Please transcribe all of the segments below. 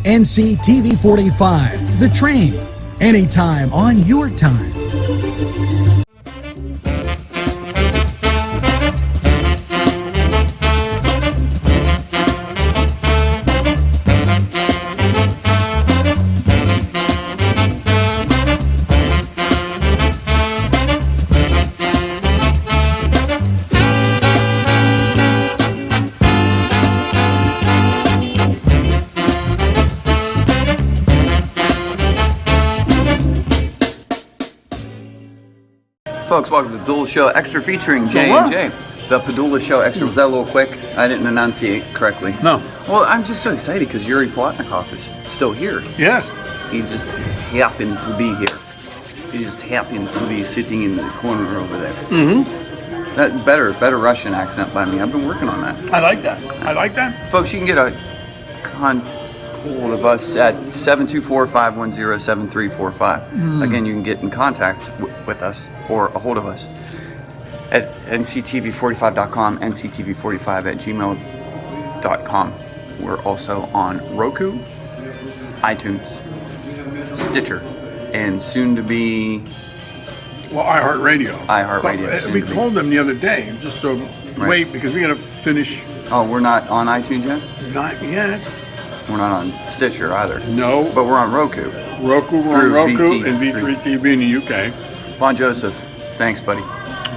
NCTV45, The Train, anytime on your time. Folks, welcome to the Padula Show Extra featuring J&J. The Padula Show Extra, was that a little quick? I didn't enunciate correctly. No. Well, I'm just so excited because Yuri Plotnikov is still here. Yes. He just happened to be here. He just happened to be sitting in the corner over there. Mm-hmm. That better Russian accent by me. I've been working on that. I like that. I like that. Folks, you can get a hold of us at 724-510-7345. Again, you can get in contact with us or a hold of us at NCTV45.com, NCTV45@gmail.com. We're also on Roku, iTunes, Stitcher, and soon to be iHeartRadio. iHeartRadio. We told them the other day, just so wait, because we got to finish. Oh, we're not on iTunes yet? Not yet. We're not on Stitcher either. No. But we're on Roku. We're on Roku and V3 TV in the UK. Bon Joseph, thanks, buddy.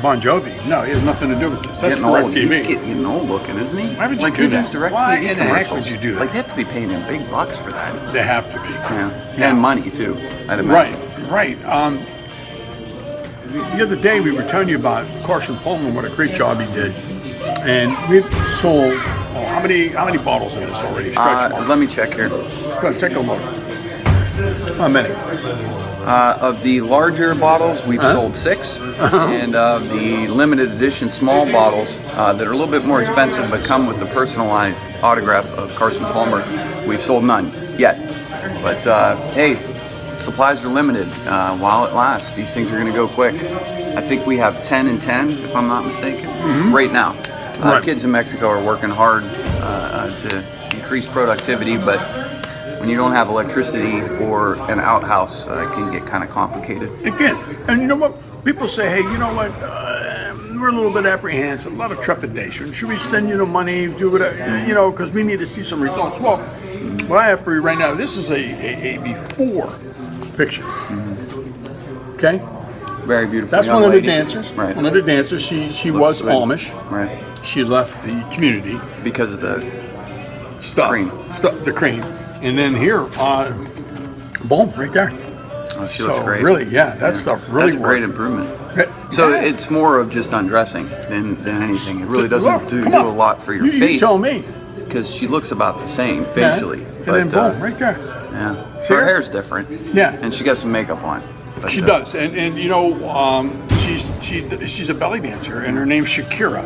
Bon Jovi? No, he has nothing to do with this. That's DirecTV. TV. He's getting old looking, isn't he? Why would you do that? Why in the heck would you do that? Like, they have to be paying him big bucks for that. They have to be. Yeah. And money, too, I'd imagine. Right. The other day we were telling you about Carson Palmer, what a great job he did. And we've sold, how many bottles in this already? Stretch marks. Let me check here. Go ahead, take a look. How many? Of the larger bottles, we've sold 6. And of the limited edition small bottles that are a little bit more expensive but come with the personalized autograph of Carson Palmer, we've sold none yet. But hey, supplies are limited while it lasts. These things are going to go quick. I think we have 10 and 10, if I'm not mistaken, right now. Kids in Mexico are working hard to increase productivity, but when you don't have electricity or an outhouse, it can get kind of complicated. It can. And you know what? People say, hey, you know what? We're a little bit apprehensive, a lot of trepidation. Should we send you the money, do whatever, because we need to see some results. Well, what I have for you right now, this is a before picture. Okay? Very beautiful. That's one of the dancers. Right. One of the dancers. She was good. Amish. Right. She left the community Because of the stuff. cream. The cream. And then here, boom, right there. Oh, she looks great. Really, that stuff really That's a great improvement. So it's more of just undressing than anything. It really doesn't do a lot for your face. You tell me. Because she looks about the same facially. And then boom, right there. Yeah. See her her? hair's different. Yeah. And she got some makeup on. But, She does, and she's a belly dancer, and her name's Shakira.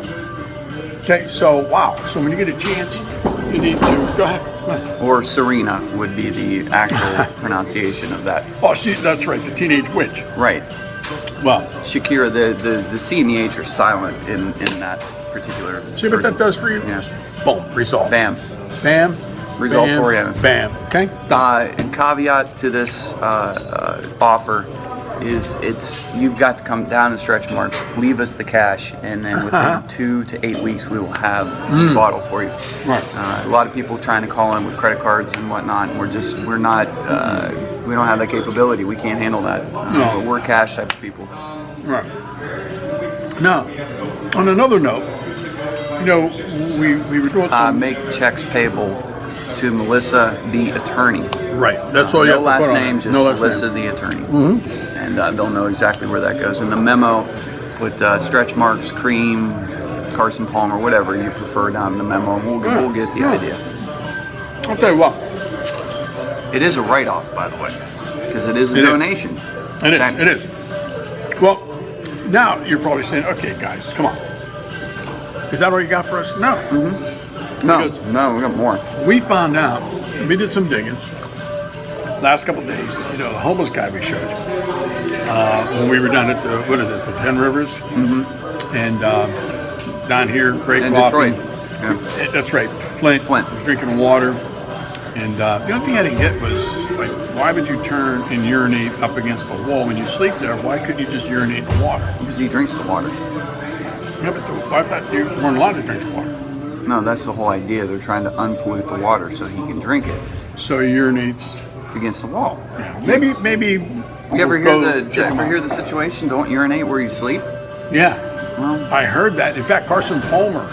Okay, so wow. So when you get a chance, you need to go ahead. Or Serena would be the actual pronunciation of that. Oh, that's right, the teenage witch. Right. Well, Shakira, the C and the H are silent in that particular. See what that does for you? Yeah. Boom, result. Bam. Bam. Results bam, oriented. Bam. Okay. And caveat to this offer is you've got to come down to Stretch Marks, leave us the cash, and then within 2 to 8 weeks we will have the bottle for you. Right. A lot of people trying to call in with credit cards and whatnot, and we don't have that capability. We can't handle that. No. We're cash type of people. Right. Now, on another note, we were doing some make checks payable to Melissa the attorney. Right. That's all you have to last put on name, it. just No last Melissa name. the attorney. And they'll know exactly where that goes. In the memo, put Stretch Marks, cream, Carson Palmer, whatever you prefer down in the memo. We'll get the idea. I'll tell you what. It is a write-off, by the way, because it is a donation. It is. Well, now you're probably saying, okay, guys, come on. Is that all you got for us? No. No, we got more. We found out, we did some digging last couple of days, the homeless guy we showed you, when we were down at the 10 Rivers, and down here, Great In Coffee. Detroit. Yeah. That's right, Flint was drinking water. And the only thing I didn't get was, like, why would you turn and urinate up against the wall when you sleep there? Why couldn't you just urinate in the water? Because he drinks the water. Yeah, but I thought you weren't allowed to drink the water. No, that's the whole idea. They're trying to unpollute the water so he can drink it So he urinates. against the wall. Yeah, maybe. You ever hear the situation? Don't urinate where you sleep. Yeah, Well, I heard that. In fact, Carson Palmer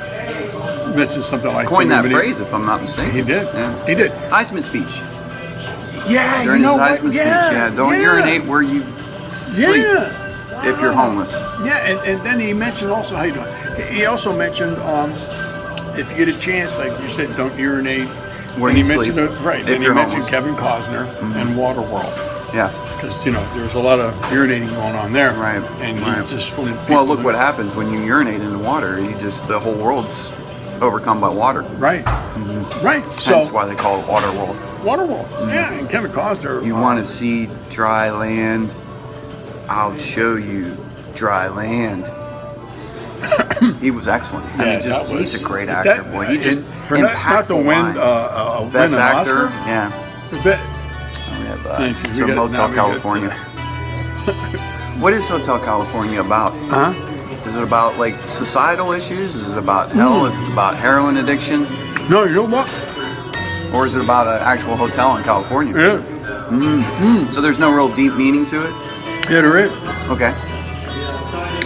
mentioned something like coined that but phrase, if I'm not mistaken. He did. Yeah. He did. Heisman speech. Yeah, During you know his what? Heisman speech, yeah. Don't urinate where you sleep if you're homeless. Yeah, and then he mentioned also, how you doing? He also mentioned if you get a chance, like you said, don't urinate. Where and you he sleep. mentioned right. If And he you're mentioned homeless. Kevin Costner and Waterworld. Yeah. Because, there's a lot of urinating going on there. Right, And right. he's just wanted Well, people look to- what happens when you urinate in the water. The whole world's overcome by water. Right. Right. So, That's why they call it water world. Waterworld. Yeah, and Kevin Costner. You want to see dry land? I'll show you dry land. He was excellent. I mean, he's a great actor, boy. He just not to win impactful win Best an actor, Oscar. yeah. The be- We have Thank you. some We got- now Hotel we got California. What is Hotel California about? Huh? Is it about like societal issues? Is it about hell? Is it about heroin addiction? No, you know what? Or is it about an actual hotel in California? Yeah. So there's no real deep meaning to it? Yeah, there is. Okay.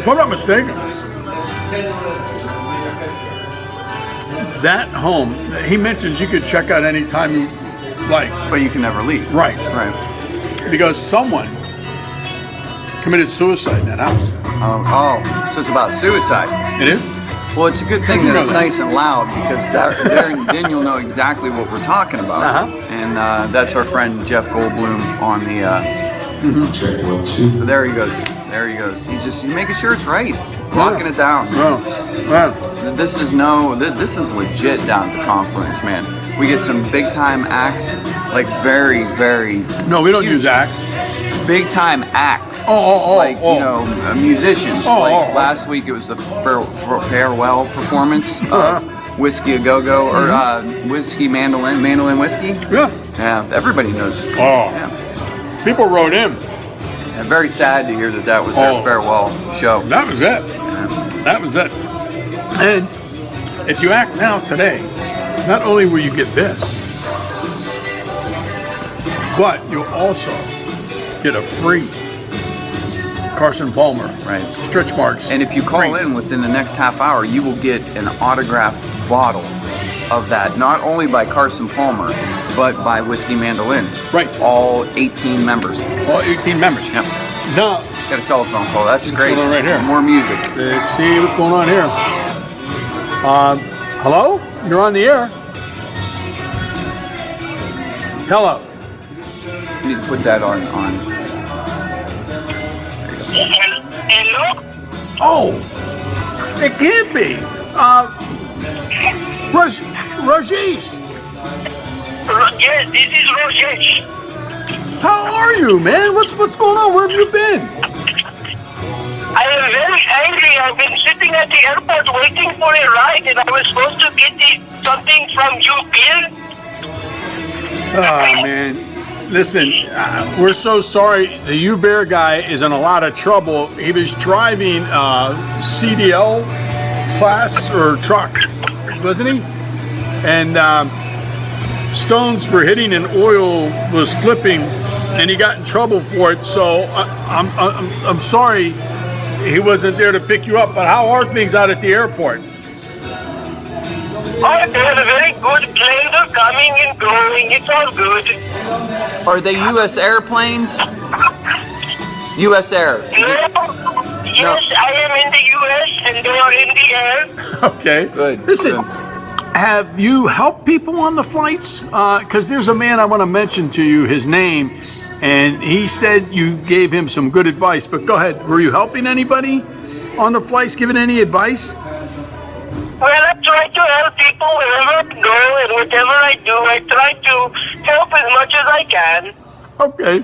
If I'm not mistaken, that home, he mentions you could check out anytime you like. But you can never leave. Right. Right. Because someone committed suicide in that house. So it's about suicide. It is? Well, it's a good thing How'd you that know it's that? nice and loud because then you'll know exactly what we're talking about. Uh-huh. And that's our friend Jeff Goldblum on the. So there he goes. There he goes. He's making sure it's right, locking it down. Well, This is legit down at the Confluence, man. We get some big time acts, like very, very. no, we don't huge, use axe. big time acts. Oh. Musicians. Oh, like oh. last week, it was the farewell performance of Whiskey a Go Go or Whiskey Mandolin Whiskey. Yeah. Yeah, everybody knows. Oh. Yeah. People wrote in. And very sad to hear that was their farewell show. That was it. That was it. And if you act now today, not only will you get this, but you'll also get a free Carson Palmer stretch marks. And if you call in within the next half hour, you will get an autographed bottle of that, not only by Carson Palmer, but by Whiskey Mandolin. Right. All 18 members. All 18 members. Yep. Now, Got a telephone call. That's great. going on right here? More music. let's see what's going on here. Hello? You're on the air. Hello. You need to put that on. Hello? Oh, it can't be. Rajesh, Yes, this is Rajesh. how are you, man? What's going on? Where have you been? I am very angry. I've been sitting at the airport waiting for a ride, and I was supposed to get something from you, Bill. Oh, man. Listen, we're so sorry. The U-Bear guy is in a lot of trouble. He was driving CDL class or truck, wasn't he? And stones were hitting and oil was flipping, and he got in trouble for it. So I'm sorry he wasn't there to pick you up. But how are things out at the airport? Oh, they are very good. Planes are coming and going. It's all good. Are they U.S. airplanes? U.S. Air. Yes, I am in the U.S. and they are in the air. Okay. Good. Listen, Good. have you helped people on the flights? Because there's a man I want to mention to you, his name, and he said you gave him some good advice. But go ahead. Were you helping anybody on the flights, giving any advice? Well, I try to help people wherever I go and whatever I do. I try to help as much as I can. Okay.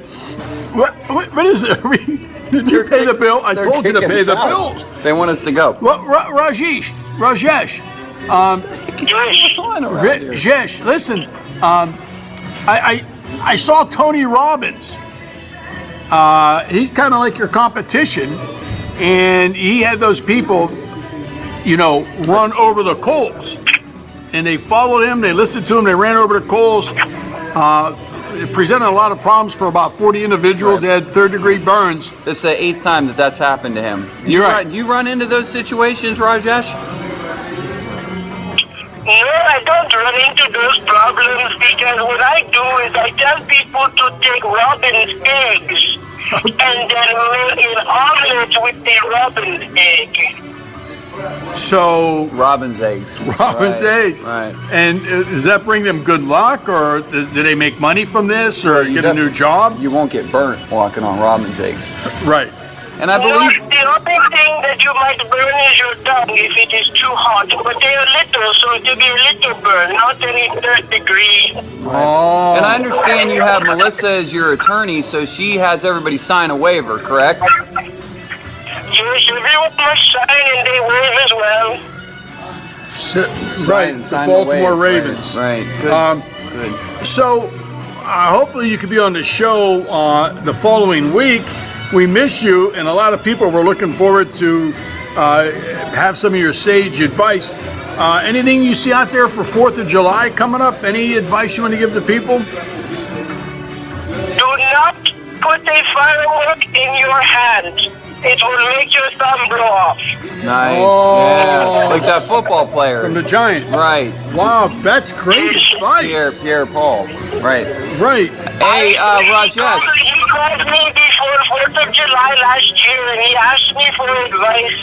What is it? Did you pay the bill? I They're told you to kicking pay us the out. bills. They want us to go. What, Rajesh, Yes. Rajesh, listen, I saw Tony Robbins. He's kind of like your competition, and he had those people, run over the coals, and they followed him. They listened to him. They ran over the coals. It presented a lot of problems for about 40 individuals. They had third-degree burns. This is the 8th time that's happened to him. Do you run into those situations, Rajesh? No, I don't run into those problems because what I do is I tell people to take robin's eggs and then make an omelet with the robin's egg. So Robin's eggs. Robin's eggs. Right. And does that bring them good luck, or do they make money from this, or get a new job? You won't get burnt walking on robin's eggs. Right. And I believe the only thing that you might burn is your tongue if it is too hot. But they are little, so it will be a little burn, not any third degree. Oh. And I understand you have Melissa as your attorney, so she has everybody sign a waiver, correct? Yes, everyone must sign and they waive as well. Right, the Baltimore Ravens. Right. Good. Good. So, hopefully you could be on the show the following week. We miss you, and a lot of people were looking forward to have some of your sage advice. Anything you see out there for 4th of July coming up? Any advice you want to give the people? Do not put a firework in your hand. It will make your thumb blow off. Nice. Oh. Yeah. Like that football player. From the Giants. Right. Wow, that's great advice. Pierre Paul. Right. Right. Hey, Rajesh. He called me before 4th of July last year and he asked me for advice.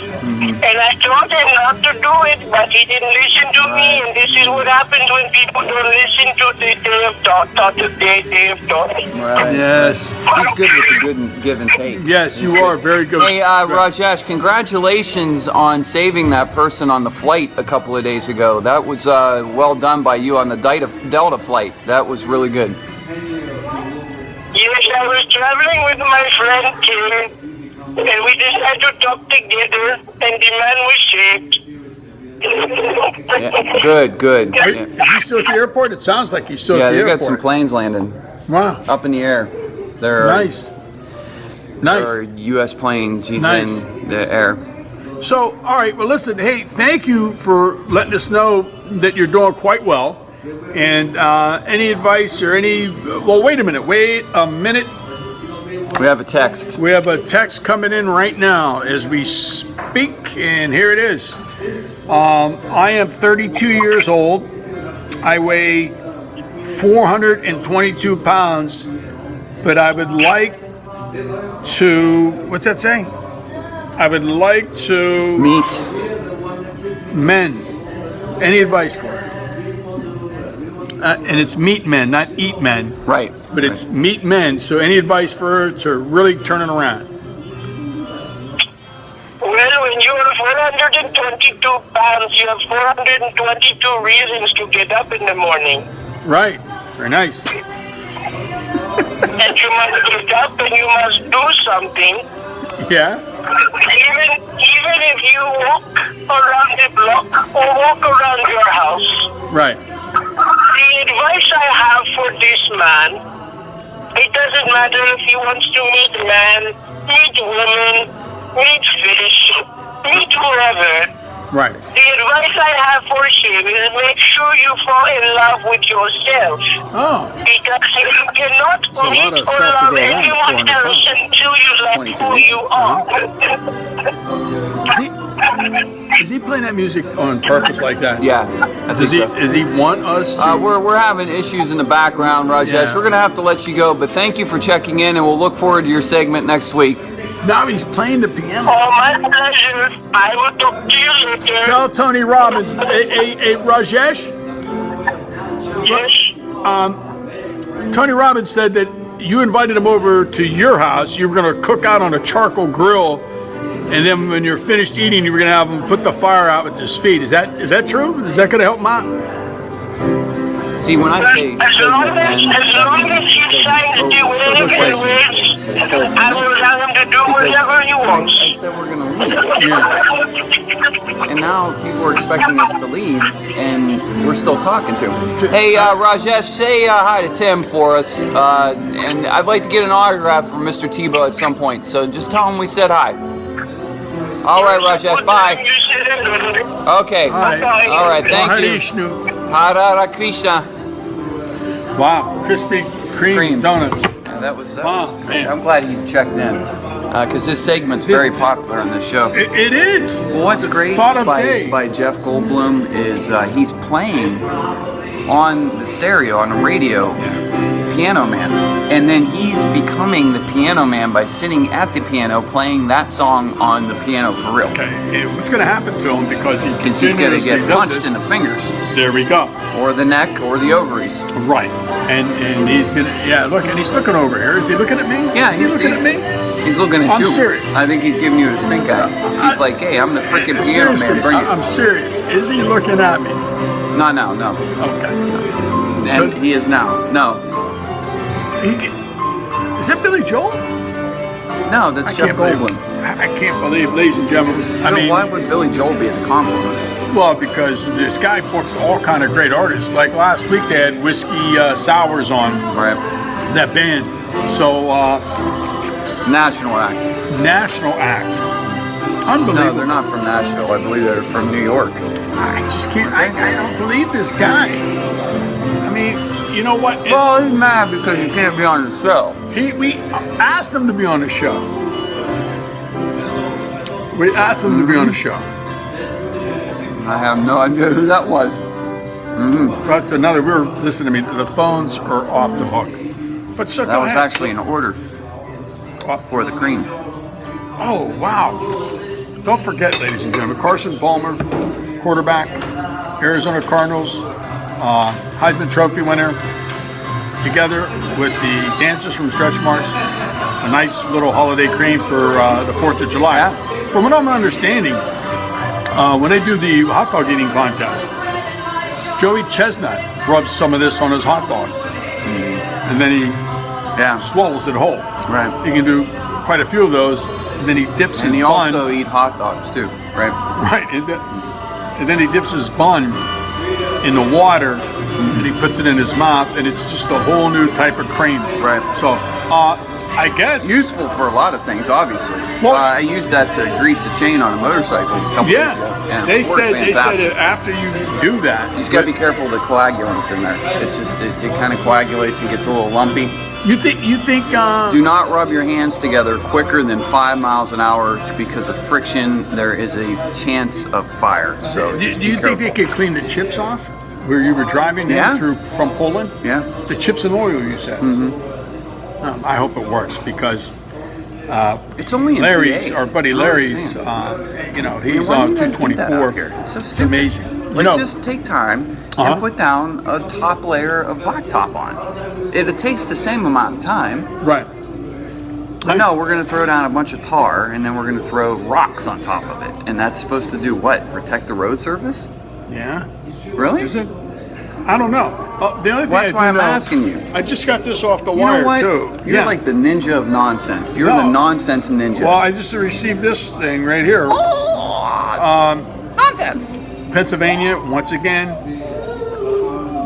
And I told him not to do it, but he didn't listen to me. And this is what happens when people don't listen to the day of thought, day of thought. Right. Yes. He's good with the good give and take. Yes, you are very good. Hey, Rajesh, congratulations on saving that person on the flight a couple of days ago. That was well done by you on the Delta flight. That was really good. Yes, I was traveling with my friend Kim, and we decided to talk together, and the man was saved. Yeah, good. Yeah. Is he still at the airport? It sounds like he's still at the they airport. got some planes landing. Wow. Up in the air. They're Nice. They're U.S. planes. He's Nice. in the air. So, all right, well, listen, hey, thank you for letting us know that you're doing quite well. And any advice or wait a minute. We have a text. have a text coming in right now as we speak, and here it is. I am 32 years old. I weigh 422 pounds, but I would like to, what's that saying? I would like to Meet. men. Any advice for her? And it's meet men, not eat men. Right. But it's meet men. So any advice for her to really turn it around? Well, when you are 422 pounds, you have 422 reasons to get up in the morning. Right. Very nice. And you must get up and you must do something. Yeah. Even if you walk around the block or walk around your house. Right. The advice I have for this man, it doesn't matter if he wants to meet men, meet women, meet fish, meet whoever. Right. The advice I have for him is make sure you fall in love with yourself. Oh. Because you cannot a lot meet of or stuff to love go around, anyone 400 else pounds. until you like who you are. Is he playing that music on purpose like that? Yeah. I think so. Does he want us to? We're having issues in the background, Rajesh. Yeah. We're going to have to let you go, but thank you for checking in, and we'll look forward to your segment next week. Now he's playing the piano. Oh, my pleasure. I will talk to you later. Tell Tony Robbins, hey, Rajesh. Yes. Tony Robbins said that you invited him over to your house. You were going to cook out on a charcoal grill, and then when you're finished eating, you were going to have him put the fire out with his feet. Is that true? Is that going to help him out? See, when I say As long as he signs the waiver, I will allow him to do whatever he wants. I said we're gonna leave, and now people are expecting us to leave, and we're still talking to him. Hey, Rajesh, say hi to Tim for us, and I'd like to get an autograph from Mr. Tebow at some point. So just tell him we said hi. All right, Rajesh, bye. Okay. Hi. All right, thank you. Hare Krishna. Wow, Krispy Kreme donuts. Yeah, that was Wow, man. I'm glad you checked in, because this segment's very popular on this show. It is. Well, what's great Thought of by day. Jeff Goldblum is he's playing on the stereo, on the radio, Piano Man. And then he's becoming the Piano Man by sitting at the piano playing that song on the piano for real. Okay, and what's going to happen to him because Because he's going to continuously get does punched this? in the fingers, There we go. or the neck, or the ovaries. Right, and he's gonna look, and he's looking over here. Is he looking at me? Yeah, is he looking at me? He's looking at I'm you. serious. I think he's giving you a stink eye. He's like, hey, I'm the freaking Piano Seriously, Man, bring it. I'm serious. Is he looking at me? No, no, no. Okay. And he is now. No. Is that Billy Joel? No, that's Jeff Goldblum. I can't believe, ladies and gentlemen. I mean, why would Billy Joel be at the compliments? well, because this guy books all kind of great artists. Like last week, they had Whiskey Sours on, Right. that band. So, National act. national act. No, Unbelievable. they're not from Nashville. I believe they're from New York. I just can't. I don't believe this guy. I mean, you know what? Well, he's mad because he can't be on the show. We asked him to be on the show. We asked him to be on the show. I have no idea who that was. That's another. Listen to me. The phones are off the hook. But so That was actually an order for the cream. Oh wow! Don't forget, ladies and gentlemen, Carson Palmer, quarterback, Arizona Cardinals, Heisman Trophy winner, together with the dancers from Stretch Marks, a nice little holiday cream for the 4th of July. Yeah. From what I'm understanding, when they do the hot dog eating contest, Joey Chestnut rubs some of this on his hot dog, and then he Yeah. swallows it whole. Right. He can do quite a few of those, and then he dips And his he bun. also eat hot dogs too, right? Right, and then he dips his bun in the water, and he puts it in his mouth, and it's just a whole new type of cream. Right. So, I guess. Useful for a lot of things, obviously. Well- I used that to grease a chain on a motorcycle a couple years ago. Yeah, And they it worked said fantastic. that after you do that, You just gotta be careful of the coagulants in there. It kind of coagulates and gets a little lumpy. You think Do not rub your hands together quicker than 5 miles an hour because of friction. There is a chance of fire. So do just be you think they careful. could clean the chips off where you were driving in Yeah. from Poland? Yeah. The chips and oil, you said. I hope it works because It's only in Larry's, PA. our buddy I don't Larry's, understand. he's why do on you guys do that 224. out here? It's so It's stupid. amazing. Like, just take time Uh-huh. and put down a top layer of blacktop on. It takes the same amount of time. Right. But no, we're going to throw down a bunch of tar and then we're going to throw rocks on top of it. And that's supposed to do what? Protect the road surface? Yeah. Really? Is it? I don't know. The only thing That's why I I'm do know, asking you. I just got this off the You wire know what? too. You're like the ninja of nonsense. You're No. the nonsense ninja. Well, I just received this thing right here. Nonsense. Pennsylvania, once again.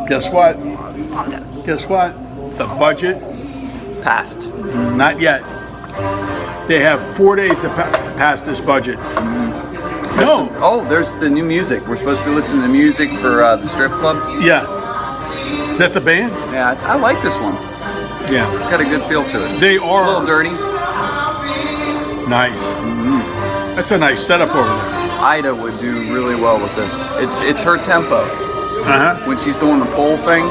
Guess what? Guess what? The budget, Passed. not yet. They have 4 days to pass this budget. No. Oh, there's the new music. We're supposed to be listening to music for the strip club. Yeah. Is that the band? Yeah, I like this one. Yeah. It's got a good feel to it. They A little are dirty. nice. That's a nice setup over there. Ida would do really well with this. It's her tempo. Uh-huh. When she's doing the pole thing,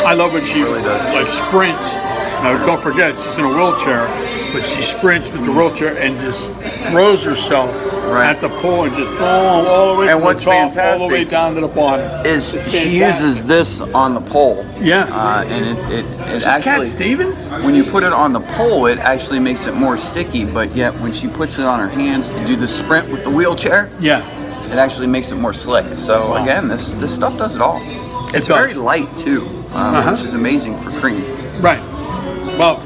I love when she Really does. like sprints. Now don't forget she's in a wheelchair, but she sprints with the wheelchair and just throws herself Right. at the pole and just boom all the way And from what's the top all the fantastic way down to the bottom. is It's she fantastic. uses this on the pole. Yeah. And it Is this Cat actually, Stevens? when you put it on the pole, it actually makes it more sticky, but yet when she puts it on her hands to do the sprint with the wheelchair, Yeah. it actually makes it more slick. So Wow. again, this stuff does it all. It's very light too, which is amazing for cream. Right. Well,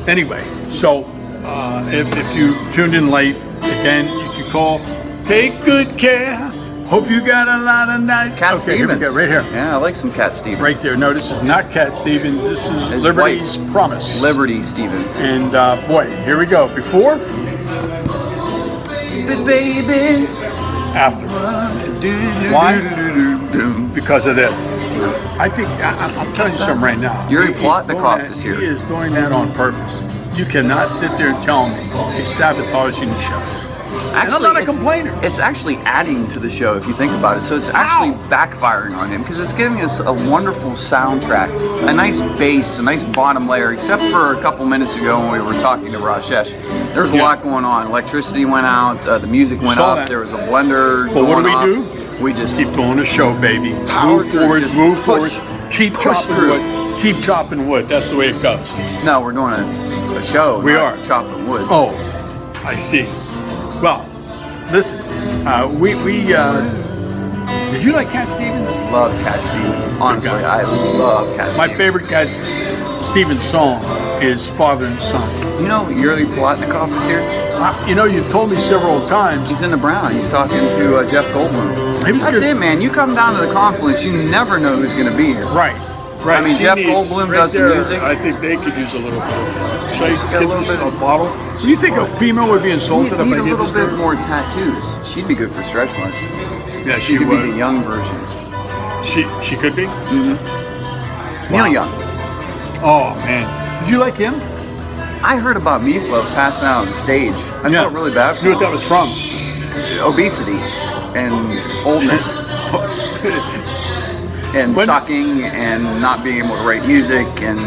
anyway, so if you tuned in late, again, you can call. Take good care. Hope you got a lot of nice. Cat okay, here we Stevens. go, right here. Yeah, I like some Cat Stevens. Right there. No, this is not Cat Stevens. This is His Liberty's wife. Promise. Liberty Stevens. And boy, here we go. Before, Baby. after. Why? Because of this. I think I'm telling you something right now. Yuri He's Plotnikov doing that- is here. He is doing that on purpose. You cannot sit there and tell me he's sabotaging the show. And I'm not a complainer. It's actually adding to the show if you think about it. So it's actually backfiring on him because it's giving us a wonderful soundtrack, a nice bass, a nice bottom layer. Except for a couple minutes ago when we were talking to Rashesh, there's a lot going on. Electricity went out, the music went Saw up. that. There was a blender. But what going do? off. We just Keep doing the show, baby. Power Move through, forward, just move push- forward. Keep push chopping through. wood. Keep chopping wood. That's the way it goes. No, we're doing a show. We not are. chopping wood. Oh, I see. Well, listen, did you like Cat Stevens? Love Cat Stevens. Honestly, guy. I love Cat My Stevens. favorite Cat Stevens song is Father and Son. You know, Yuri Plotnikov is here. You know, you've told me several times. He's in the Brown. He's talking to Jeff Goldblum. He was That's good. it, man. You come down to the Confluence, you never know who's going to be here. Right. Right. I mean, She Jeff needs- Goldblum right does the there, music. I think they could use a little bit. Should I Got a get little this bit- a bottle? Do you think a female would be Need insulted if I a get little this to bit her? more tattoos. She'd be good for stretch marks. Yeah, She she could be would. the young version. She could be. Neil Young. Oh man, did you like him? I heard about Meatloaf passing out on stage. I felt really bad for You knew what him. that was from? Obesity and oldness and When- sucking and not being able to write music and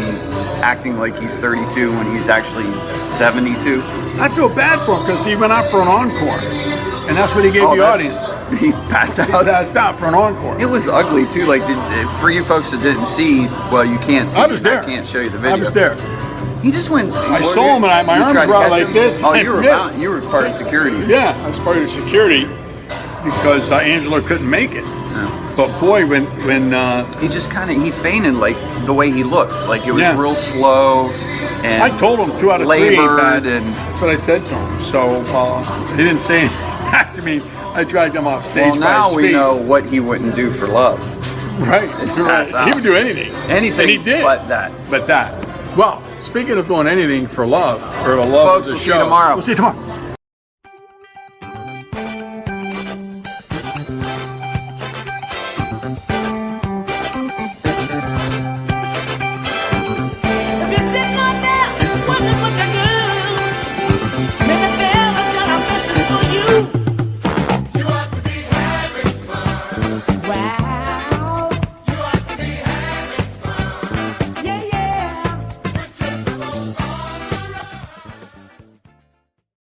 acting like he's 32 when he's actually 72. I feel bad for him because he went out for an encore, and that's what he gave the that's- audience. He passed He out. passed out for an encore. It was ugly too. Like for you folks that didn't see, well, you can't see. I was there. I can't show you the video. I was there. He just went. I saw him and my you arms tried to were out catch like him? this, Oh, and you were missed. you were part of security. Yeah, I was part of the security because Angela couldn't make it. Yeah. But boy, when He just kind of he fainted like the way he looks. Like it was Yeah. real slow. And I told him 2 out of 3 ain't labored bad. and That's what I said to him. So he didn't say anything back to me. I dragged him off stage well, by now his we feet. know what he wouldn't do for love. Right. It's Right. pass out. He would do anything. Anything, And he did. but that. But that. Well, speaking of doing anything for love, or the love Folks, of the we'll see show. you tomorrow. We'll see you tomorrow.